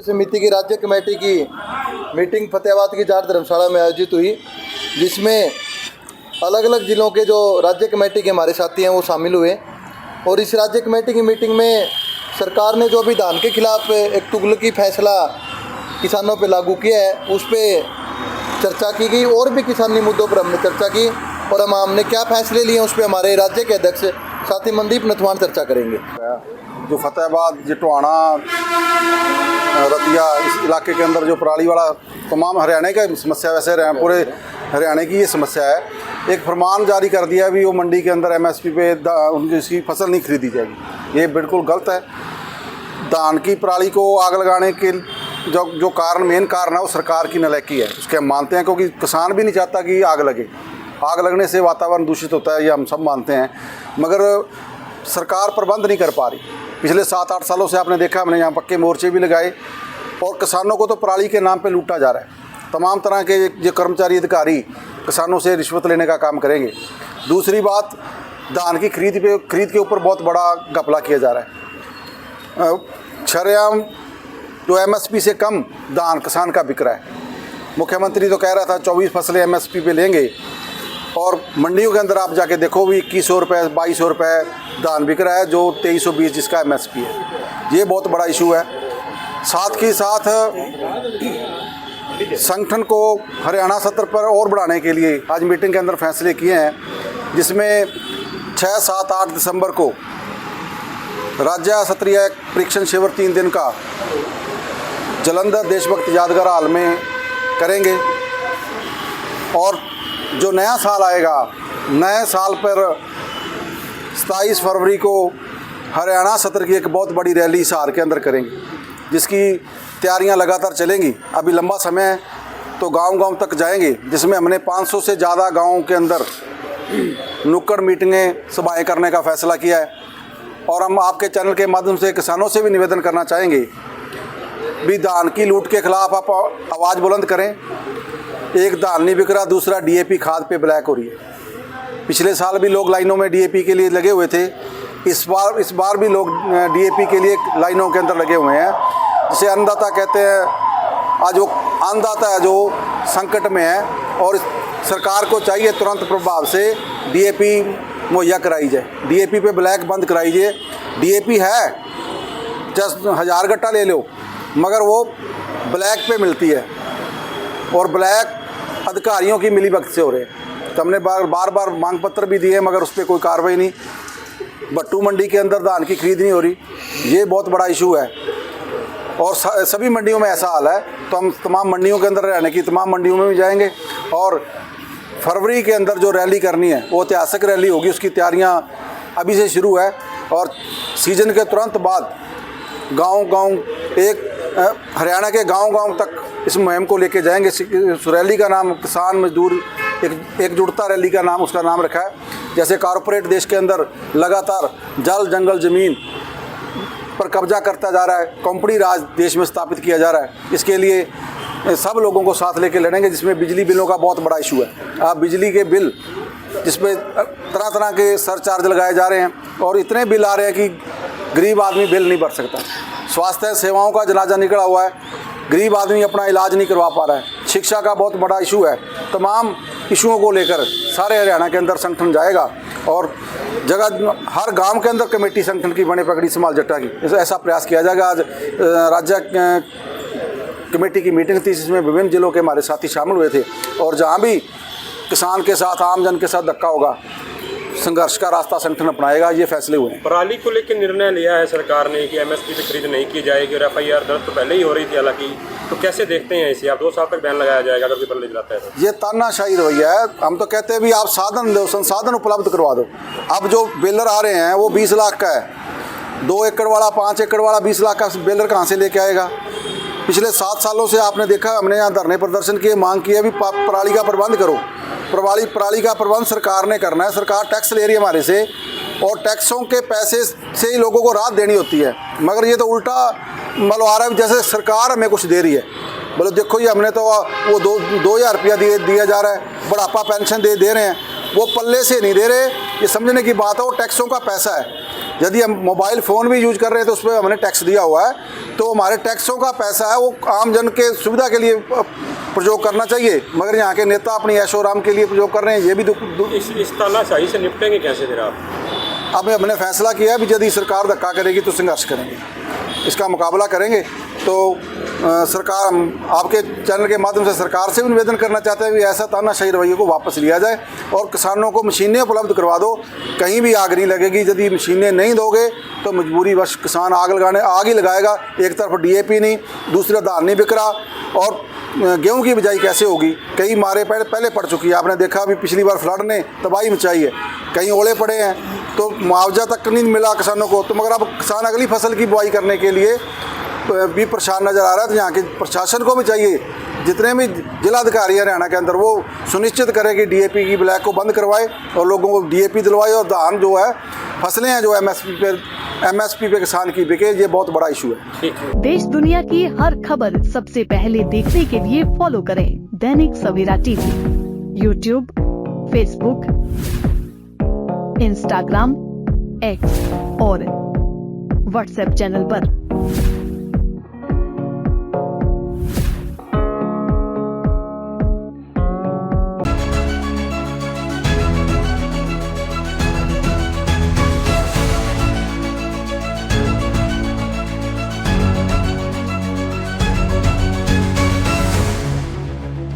समिति की राज्य कमेटी की मीटिंग फतेहाबाद की जाट धर्मशाला में आयोजित हुई, जिसमें अलग अलग ज़िलों के जो राज्य कमेटी के हमारे साथी हैं वो शामिल हुए। और इस राज्य कमेटी की मीटिंग में सरकार ने जो अभी धान के खिलाफ एक तुगलकी फैसला किसानों पे लागू किया है, उस पर चर्चा की गई और भी किसानी मुद्दों पर हमने चर्चा की। और हमने क्या फैसले लिए उस पर हमारे राज्य के अध्यक्ष साथी मनदीप नथवान चर्चा करेंगे। जो फतेहाबाद, जिटवाना, रतिया, इस इलाके के अंदर जो पराली वाला तमाम हरियाणा का समस्या, वैसे पूरे हरियाणा की ये समस्या है। एक फरमान जारी कर दिया भी वो मंडी के अंदर MSP पे उनकी इसकी फसल नहीं खरीदी जाएगी। ये बिल्कुल गलत है। धान की पराली को आग लगाने के जो कारण, मेन कारण है वो सरकार की नालायकी है, उसके हम मानते हैं, क्योंकि किसान भी नहीं चाहता कि आग लगे। आग लगने से वातावरण दूषित होता है, ये हम सब मानते हैं, मगर सरकार प्रबंध नहीं कर पा रही। पिछले 7-8 सालों से आपने देखा, हमने यहाँ पक्के मोर्चे भी लगाए और किसानों को तो पराली के नाम पे लूटा जा रहा है। तमाम तरह के जो कर्मचारी अधिकारी किसानों से रिश्वत लेने का काम करेंगे। दूसरी बात, धान की खरीद के ऊपर बहुत बड़ा घपला किया जा रहा है। शरेआम जो MSP से कम धान किसान का बिक रहा है। मुख्यमंत्री तो कह रहा था 24 फसलें MSP पे लेंगे, और मंडियों के अंदर आप जाके देखो भी 2100 रुपये, 2200 रुपये धान बिक रहा है, जो 2320 जिसका MSP है। ये बहुत बड़ा इशू है। साथ ही साथ संगठन को हरियाणा सत्र पर और बढ़ाने के लिए आज मीटिंग के अंदर फैसले किए हैं, जिसमें 6, 7, 8 दिसंबर को राज्य स्तरीय परीक्षण शिविर 3 दिन का जलंधर देशभक्त यादगार हाल में करेंगे। और जो नया साल आएगा, नए साल पर 27 फरवरी को हरियाणा सत्र की एक बहुत बड़ी रैली हिसार के अंदर करेंगे, जिसकी तैयारियां लगातार चलेंगी। अभी लंबा समय तो गांव-गांव तक जाएंगे, जिसमें हमने 500 से ज़्यादा गाँवों के अंदर नुक्कड़ मीटिंगें, सभाएँ करने का फैसला किया है। और हम आपके चैनल के माध्यम से किसानों से भी निवेदन करना चाहेंगे भी धान की लूट के खिलाफ आप आवाज़ बुलंद करें। एक धान नहीं बिक रहा, दूसरा DAP खाद पे ब्लैक हो रही है। पिछले साल भी लोग लाइनों में DAP के लिए लगे हुए थे, इस बार भी लोग DAP के लिए लाइनों के अंदर लगे हुए हैं, जिसे अन्नदाता कहते हैं। आज वो अन्नदाता है जो संकट में है, और सरकार को चाहिए तुरंत प्रभाव से DAP मुहैया कराई जाए, DAP पे ब्लैक बंद कराई जाए। DAP है, जस्ट 1000 गट्टा ले लो, मगर वो ब्लैक पे मिलती है, और ब्लैक अधिकारियों की मिलीभगत से हो रहे हैं। तो हमने बार बार मांग पत्र भी दिए, मगर उस पर कोई कार्रवाई नहीं। बट्टू मंडी के अंदर धान की खरीद नहीं हो रही, ये बहुत बड़ा इशू है। और सभी मंडियों में ऐसा हाल है, तो हम तमाम मंडियों के अंदर रहने की तमाम मंडियों में भी जाएंगे। और फरवरी के अंदर जो रैली करनी है वो ऐतिहासिक रैली होगी, उसकी तैयारियां अभी से शुरू है। और सीजन के तुरंत बाद गांव-गांव, एक हरियाणा के गांव-गांव तक इस मुहिम को लेके जाएंगे। इस रैली का नाम किसान मजदूर एकजुटता रैली का नाम, उसका नाम रखा है। जैसे कॉरपोरेट देश के अंदर लगातार जल, जंगल, ज़मीन पर कब्जा करता जा रहा है, कंपनी राज देश में स्थापित किया जा रहा है, इसके लिए सब लोगों को साथ लेके लड़ेंगे। जिसमें बिजली बिलों का बहुत बड़ा इशू है। आप बिजली के बिल, जिसमें तरह तरह के सरचार्ज लगाए जा रहे हैं, और इतने बिल आ रहे हैं कि गरीब आदमी बिल नहीं भर सकता। स्वास्थ्य सेवाओं का जनाजा निकला हुआ है, गरीब आदमी अपना इलाज नहीं करवा पा रहा है। शिक्षा का बहुत बड़ा इशू है। तमाम इशुओं को लेकर सारे हरियाणा के अंदर संगठन जाएगा, और जगह हर गांव के अंदर कमेटी संगठन की बने पकड़ी संभाल जट्टा की, ऐसा प्रयास किया जाएगा। आज राज्य कमेटी की मीटिंग थी, जिसमें विभिन्न जिलों के हमारे साथी शामिल हुए थे, और जहां भी किसान के साथ, आम जन के साथ धक्का होगा, संघर्ष का रास्ता संगठन अपनाएगा। ये फैसले हुए हैं। पराली को लेकर निर्णय लिया है सरकार ने कि MSP पे खरीद नहीं की जाएगी, और FIR दर्ज तो पहले ही हो रही थी हालांकि, तो कैसे देखते हैं इसे? आप 2 साल तक बैन लगाया जाएगा अगर पराली जलाता है तो? ये तानाशाही रवैया है। हम तो कहते हैं भी आप साधन दो, संसाधन उपलब्ध करवा दो। अब जो बेलर आ रहे हैं वो 20 लाख का है, 2 एकड़ वाला, 5 एकड़ वाला 20 लाख का बेलर कहाँ से लेके आएगा? पिछले 7 सालों से आपने देखा, हमने यहाँ धरने प्रदर्शन किए, मांग की है भी पराली का प्रबंध करो। पराली का प्रबंध सरकार ने करना है। सरकार टैक्स ले रही है हमारे से, और टैक्सों के पैसे से ही लोगों को राहत देनी होती है, मगर ये तो उल्टा मतलब आ रहा है, जैसे सरकार हमें कुछ दे रही है। बोलो देखो ये हमने तो वो 2000 रुपया दिया जा रहा है, बुढ़ापा पेंशन दे रहे हैं, वो पल्ले से नहीं दे रहे। ये समझने की बात है, वो टैक्सों का पैसा है। यदि हम मोबाइल फ़ोन भी यूज कर रहे हैं तो उस पर हमने टैक्स दिया हुआ है, तो हमारे टैक्सों का पैसा है वो आम जन के सुविधा के लिए प्रयोग करना चाहिए, मगर यहाँ के नेता अपनी ऐशोआराम के लिए प्रयोग कर रहे हैं। ये भी इस तानाशाही से निपटेंगे कैसे फिर आप? अब हमने फैसला किया है भी यदि सरकार धक्का करेगी तो संघर्ष करेंगे, इसका मुकाबला करेंगे। तो सरकार, आपके चैनल के माध्यम से सरकार से भी निवेदन करना चाहते हैं कि ऐसा तानाशाही रवैये को वापस लिया जाए और किसानों को मशीनें उपलब्ध करवा दो। कहीं भी आग नहीं लगेगी, यदि मशीनें नहीं दोगे तो मजबूरीवश किसान आग ही लगाएगा। एक तरफ DAP नहीं, दूसरा धान नहीं बिक रहा, और गेहूं की बिजाई कैसे होगी? कई मारे पहले पड़ चुकी है, आपने देखा अभी पिछली बार फ्लड ने तबाही मचाई है, कहीं ओले पड़े हैं तो मुआवजा तक नहीं मिला किसानों को। तो मगर अब किसान अगली फसल की बुआई करने के लिए भी परेशान नज़र आ रहा है। तो यहाँ के प्रशासन को भी चाहिए, जितने भी जिलाधिकारी हरियाणा के अंदर, वो सुनिश्चित करें कि DAP की ब्लैक को बंद करवाए और लोगों को DAP दिलवाए, और धान जो है, फसलें हैं जो MSP पे किसान की बिके, ये बहुत बड़ा इशू है। देश दुनिया की हर खबर सबसे पहले देखने के लिए फॉलो करें Dainik Savera TV, YouTube, Facebook, Instagram, X और WhatsApp चैनल पर।